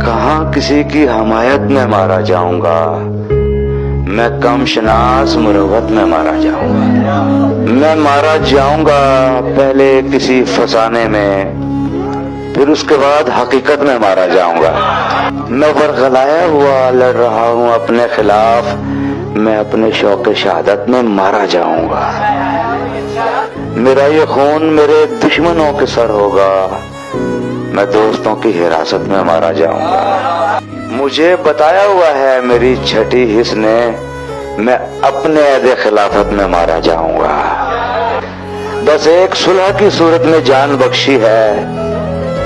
کہاں کسی کی حمایت میں مارا جاؤں گا، میں کم شناس مروت میں مارا جاؤں گا۔ میں مارا جاؤں گا پہلے کسی فسانے میں، پھر اس کے بعد حقیقت میں مارا جاؤں گا۔ میں ورغلایا ہوا لڑ رہا ہوں اپنے خلاف، میں اپنے شوق شہادت میں مارا جاؤں گا۔ میرا یہ خون میرے دشمنوں کے سر ہوگا، میں دوستوں کی حراست میں مارا جاؤں گا۔ مجھے بتایا ہوا ہے میری چھٹی حص نے، میں اپنے عہد خلافت میں مارا جاؤں گا۔ بس ایک صلح کی صورت میں جان بخشی ہے،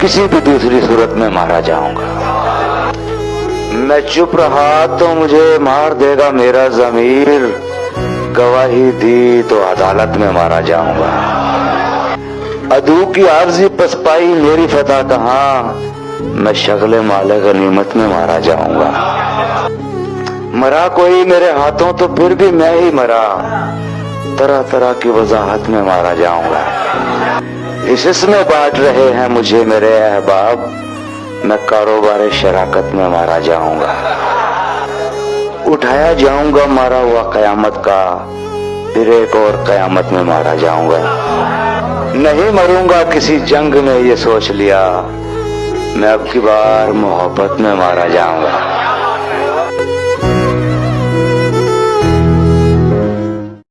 کسی بھی دوسری صورت میں مارا جاؤں گا۔ میں چپ رہا تو مجھے مار دے گا میرا ضمیر، گواہی دی تو عدالت میں مارا جاؤں گا۔ عدو کی عارضی پسپائی میری فتح کہاں، میں شغل مال غنیمت میں مارا جاؤں گا۔ مرا کوئی میرے ہاتھوں تو پھر بھی میں ہی مرا، طرح طرح کی وضاحت میں مارا جاؤں گا۔ حصص میں بانٹ رہے ہیں مجھے میرے احباب، میں کاروبار شراکت میں مارا جاؤں گا۔ اٹھایا جاؤں گا مارا ہوا قیامت کا، پھر ایک اور قیامت میں مارا جاؤں گا۔ نہیں مروں گا کسی جنگ میں یہ سوچ لیا، میں اب کی بار محبت میں مارا جاؤں گا۔